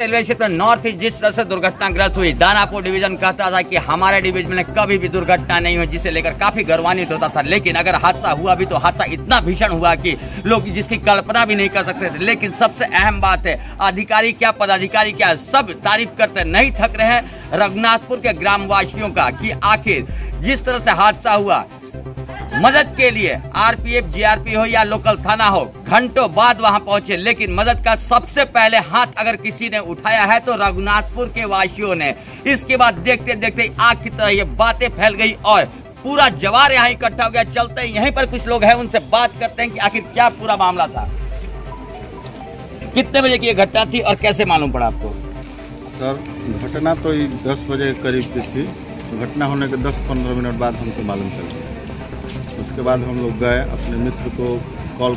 Railway station north east जिस तरह से दुर्घटनाग्रस्त हुई, दानापुर डिवीजन कहता था कि हमारे डिवीजन में कभी भी दुर्घटना नहीं हुई, जिसे लेकर काफी गर्वान्वित होता था। लेकिन अगर हादसा हुआ भी तो हादसा इतना भीषण हुआ कि लोग जिसकी कल्पना भी नहीं कर सकते थे। लेकिन सबसे अहम बात है, अधिकारी क्या पदाधिकारी क्या सब तारीफ करते नहीं थक रहे हैं रघुनाथपुर के ग्रामवासियों का कि आखिर जिस तरह से हादसा हुआ, मदद के लिए आरपीएफ जीआरपी हो या लोकल थाना हो, घंटों बाद वहां पहुंचे। लेकिन मदद का सबसे पहले हाथ अगर किसी ने उठाया है तो रघुनाथपुर के वासियों ने। इसके बाद देखते देखते आग की तरह ये बातें फैल गई और पूरा जवार यहाँ इकट्ठा हो गया। चलते हैं, यहीं पर कुछ लोग हैं, उनसे बात करते हैं कि आखिर क्या पूरा मामला था। कितने बजे की ये घटना थी और कैसे मालूम पड़ा आपको? सर, घटना तो 10 बजे करीब की थी। घटना होने के 10-15 मिनट बाद हमको मालूम चला। उसके बाद हम लोग गए, अपने मित्र को कॉल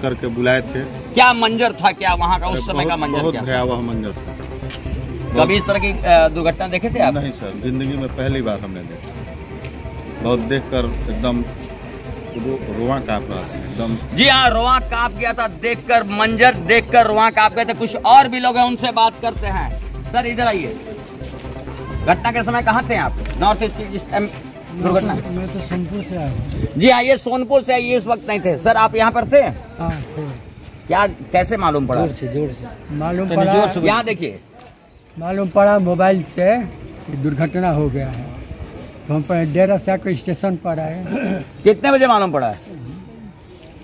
करके बुलाए थे। क्या मंजर था, क्या वहाँ का उस समय का मंजर? बहुत भयावह मंजर था। कभी इस तरह की दुर्घटना देखे थे आप? नहीं सर, जिंदगी में पहली बार हमने देखा। बहुत देखकर एकदम रोआ काँप रहा था एकदम। जी हाँ, रोआ काँप गया था देखकर, मंजर देखकर रोआ काँप गए थे। कुछ और भी लोग हैं, उनसे बात करते हैं। सर इधर आइए, घटना के समय कहाँ थे आप? नॉर्थ ईस्ट दुर्घटना? मैं तो सोनपुर से आया। जी हाँ, ये सोनपुर से आइए, इस वक्त नहीं थे। सर आप यहाँ पर थे? हाँ, क्या कैसे मालूम पड़ा? जोर से मालूम पड़ा। यहाँ देखिए, मालूम पड़ा मोबाइल से दुर्घटना हो गया है, तो हम डेरा से स्टेशन पर आए। कितने बजे मालूम पड़ा?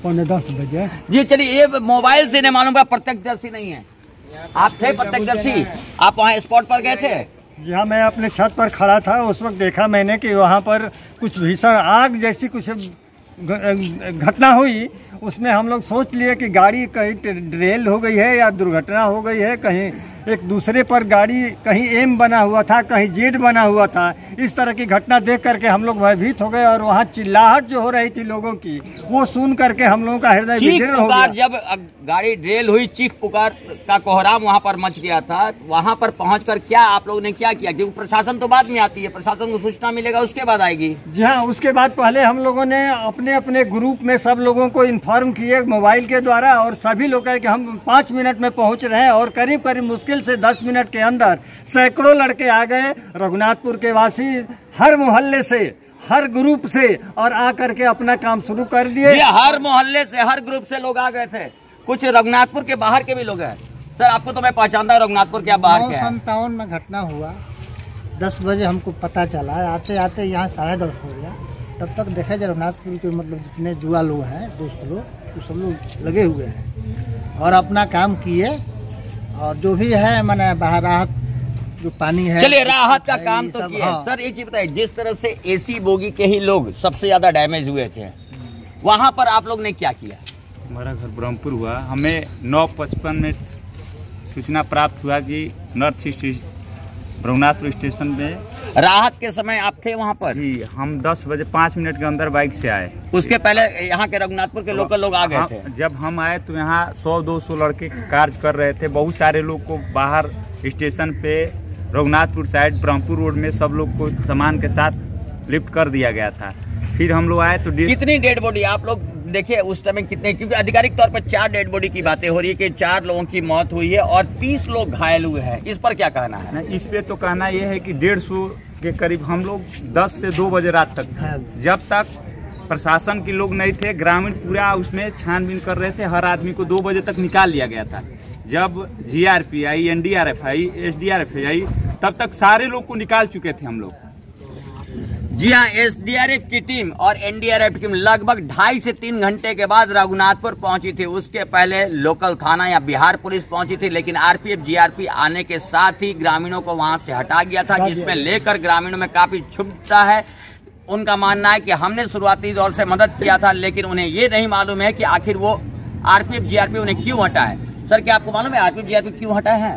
9:45 बजे। जी चलिए, ये मोबाइल से नहीं मालूम पड़ा, प्रत्यक्षदर्शी नहीं है। आप थे प्रत्यक्षदर्शी? आप वहाँ स्पॉट पर गए थे? जी हाँ, मैं अपने छत पर खड़ा था। उस वक्त देखा मैंने कि वहाँ पर कुछ भीषण आग जैसी कुछ घटना हुई। उसमें हम लोग सोच लिए कि गाड़ी कहीं ड्रेल हो गई है या दुर्घटना हो गई है, कहीं एक दूसरे पर गाड़ी कहीं एम बना हुआ था, कहीं जेड बना हुआ था। इस तरह की घटना देख करके हम लोग भयभीत हो गए और वहाँ चिल्लाहट जो हो रही थी लोगों की, वो सुन करके हम लोगों का हृदय विदीर्ण हो गया। जब गाड़ी ड्रेल हुई, चीख पुकार का कोहराम वहाँ पर मच गया था। वहाँ पर पहुँचकर क्या आप लोगों ने क्या किया? क्योंकि प्रशासन तो बाद में आती है, प्रशासन को सूचना मिलेगा उसके बाद आएगी। जी हाँ, उसके बाद पहले हम लोगों ने अपने अपने ग्रुप में सब लोगों को इन्फॉर्म किए मोबाइल के द्वारा, और सभी लोग कहे कि हम 5 मिनट में पहुँच रहे हैं। और करीब करीब मुश्किल से 10 मिनट के अंदर सैकड़ों लड़के आ गए, रघुनाथपुर के वासी, हर मोहल्ले से, हर ग्रुप से, और आकर के अपना काम शुरू कर दिए। हर मोहल्ले से, हर ग्रुप से लोग आ गए थे। कुछ रघुनाथपुर के बाहर के भी लोग हैं। सर आपको तो मैं पहचानता हूँ, रघुनाथपुर के बाहर के? 1957 में घटना हुआ, 10 बजे हमको पता चला। आते आते यहाँ 10:30 हो गया। तब तक देखा जाए रघुनाथपुर के मतलब जितने जुआ लोग हैं, दोस्त लोग, तो सब लोग लगे हुए हैं और अपना काम किए। और जो भी है मैंने बाहर राहत जो पानी है, चलिए राहत का काम तो किया। हाँ। सर एक चीज बताइए, जिस तरह से एसी बोगी के ही लोग सबसे ज्यादा डैमेज हुए थे, वहां पर आप लोग ने क्या किया? हमारा घर ब्रह्मपुर हुआ। हमें 9:55 में सूचना प्राप्त हुआ कि नॉर्थ ईस्ट रघुनाथपुर स्टेशन में राहत के समय आप थे वहां पर? जी, हम 10 बजे 5 मिनट के अंदर बाइक से आए। उसके पहले यहाँ के रघुनाथपुर के लोकल लोग आ गए थे? जब हम आए तो यहाँ 100-200 लड़के कार्य कर रहे थे। बहुत सारे लोग को बाहर स्टेशन पे रघुनाथपुर साइड ब्रह्मपुर रोड में सब लोग को सामान के साथ लिफ्ट कर दिया गया था। फिर हम लोग आए तो कितनी डेड बॉडी आप लोग देखिए उस समय कितने? क्योंकि आधिकारिक तौर पर 4 डेड बॉडी की बातें हो रही है कि 4 लोगों की मौत हुई है और 30 लोग घायल हुए हैं। इस पर क्या कहना है? इस पे तो कहना यह है कि 150 के करीब हम लोग 10 से 2 बजे रात तक, जब तक प्रशासन के लोग नहीं थे, ग्रामीण पूरा उसमें छानबीन कर रहे थे। हर आदमी को 2 बजे तक निकाल लिया गया था। जब जीआरपी आई, एनडीआरएफ आई, एसडीआरएफ आई, तब तक सारे लोग को निकाल चुके थे हम लोग। जी हाँ, एसडीआरएफ की टीम और एनडीआरएफ की टीम लगभग 2.5 से 3 घंटे के बाद रघुनाथपुर पहुंची थी। उसके पहले लोकल थाना या बिहार पुलिस पहुंची थी, लेकिन आरपीएफ जीआरपी आने के साथ ही ग्रामीणों को वहां से हटा गया था, जिसमें लेकर ग्रामीणों में काफी क्षुब्धता है। उनका मानना है कि हमने शुरुआती दौर से मदद किया था, लेकिन उन्हें ये नहीं मालूम है कि आखिर वो आरपीएफ जीआरपी उन्हें क्यों हटा है। सर क्या आपको मालूम है आरपीएफ जीआरपी क्यों हटाए हैं?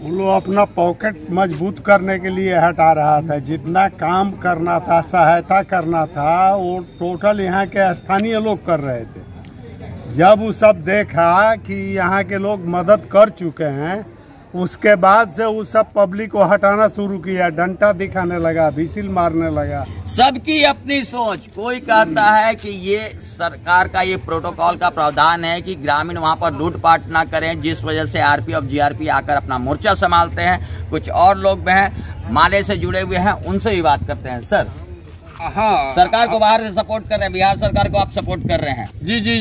वो लोग अपना पॉकेट मजबूत करने के लिए हटा रहा था। जितना काम करना था, सहायता करना था, वो टोटल यहाँ के स्थानीय लोग कर रहे थे। जब वो सब देखा कि यहाँ के लोग मदद कर चुके हैं, उसके बाद से वो सब पब्लिक को हटाना शुरू किया, डंडा दिखाने लगा, विसिल मारने लगा। सबकी अपनी सोच। कोई कहता है कि ये सरकार का ये प्रोटोकॉल का प्रावधान है कि ग्रामीण वहां पर लूटपाट ना करें, जिस वजह से आरपी और जीआरपी आकर अपना मोर्चा संभालते हैं। कुछ और लोग भी हैं माले से जुड़े हुए हैं, उनसे भी बात करते हैं। सर, हाँ, सरकार को बाहर से सपोर्ट कर रहे हैं, बिहार सरकार को आप सपोर्ट कर रहे हैं? जी जी,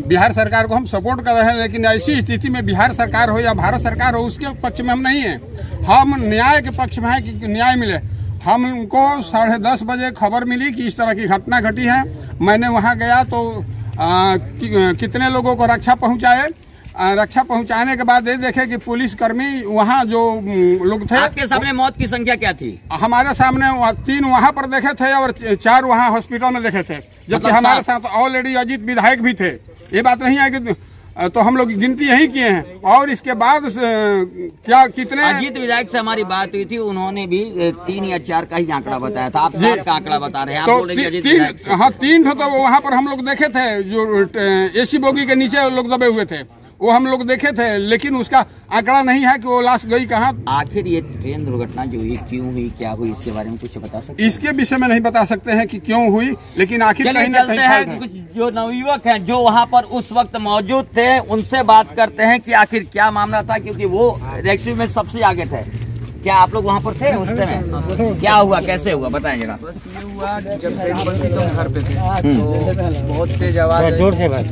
बिहार सरकार को हम सपोर्ट कर रहे हैं, लेकिन ऐसी स्थिति में बिहार सरकार हो या भारत सरकार हो, उसके पक्ष में हम नहीं हैं। हम न्याय के पक्ष में हैं कि न्याय मिले। हमको 10:30 बजे खबर मिली कि इस तरह की घटना घटी है। मैंने वहां गया तो कितने लोगों को रक्षा पहुंचाए। रक्षा पहुंचाने के बाद ये देखे कि पुलिसकर्मी वहाँ जो लोग थे। आपके सामने मौत की संख्या क्या थी? हमारे सामने 3 वहाँ पर देखे थे और 4 वहाँ हॉस्पिटल में देखे थे, जबकि हमारे साथ ऑलरेडी अजीत विधायक भी थे। ये बात नहीं है कि तो हम लोग गिनती यही किए हैं। और इसके बाद क्या कितने अजीत विधायक से हमारी बात हुई थी, उन्होंने भी 3 या 4 का ही आंकड़ा बताया था। आप 7 का आंकड़ा बता रहे हैं। तो आप 3 तो वहाँ पर हम लोग देखे थे, जो एसी बोगी के नीचे लोग दबे हुए थे, वो हम लोग देखे थे, लेकिन उसका आंकड़ा नहीं है कि वो लाश गई कहाँ। आखिर ये ट्रेन दुर्घटना जो हुई, क्यों हुई, क्या हुई, इसके बारे में कुछ बता सकते हैं? इसके विषय में नहीं बता सकते हैं कि क्यों हुई, लेकिन आखिर चलिए चलते हैं। कुछ जो नवयुवक हैं जो वहाँ पर उस वक्त मौजूद थे, उनसे बात करते हैं कि आखिर क्या मामला था, क्योंकि वो रेस्क्यू में सबसे आगे थे। क्या आप लोग वहाँ पर थे उस समय? क्या हुआ, कैसे हुआ, बताएं जरा। बस ये हुआ, जब ट्रेन बंदी तो घर पे थे, तो बहुत तेज आवाज, जोर से भाई,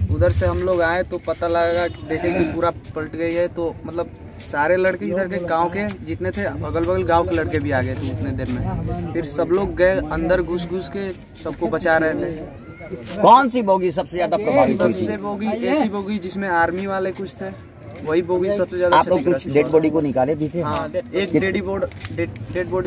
उधर से हम लोग आए तो पता लगा, देखे कि पूरा पलट गई है। तो मतलब सारे लड़के इधर के गांव के जितने थे, अगल बगल गांव के लड़के भी आ गए थे उतने देर में। फिर सब लोग गए अंदर, घुस के सबको बचा रहे थे। कौन सी बोगी सबसे ज्यादा प्रभावित हुई? सबसे बोगी ऐसी बोगी जिसमें आर्मी वाले कुछ थे, वही बोगी सबसे ज्यादा। आप लोग कुछ डेड बॉडी को निकाले भी थे? हाँ, एक डेड बॉडी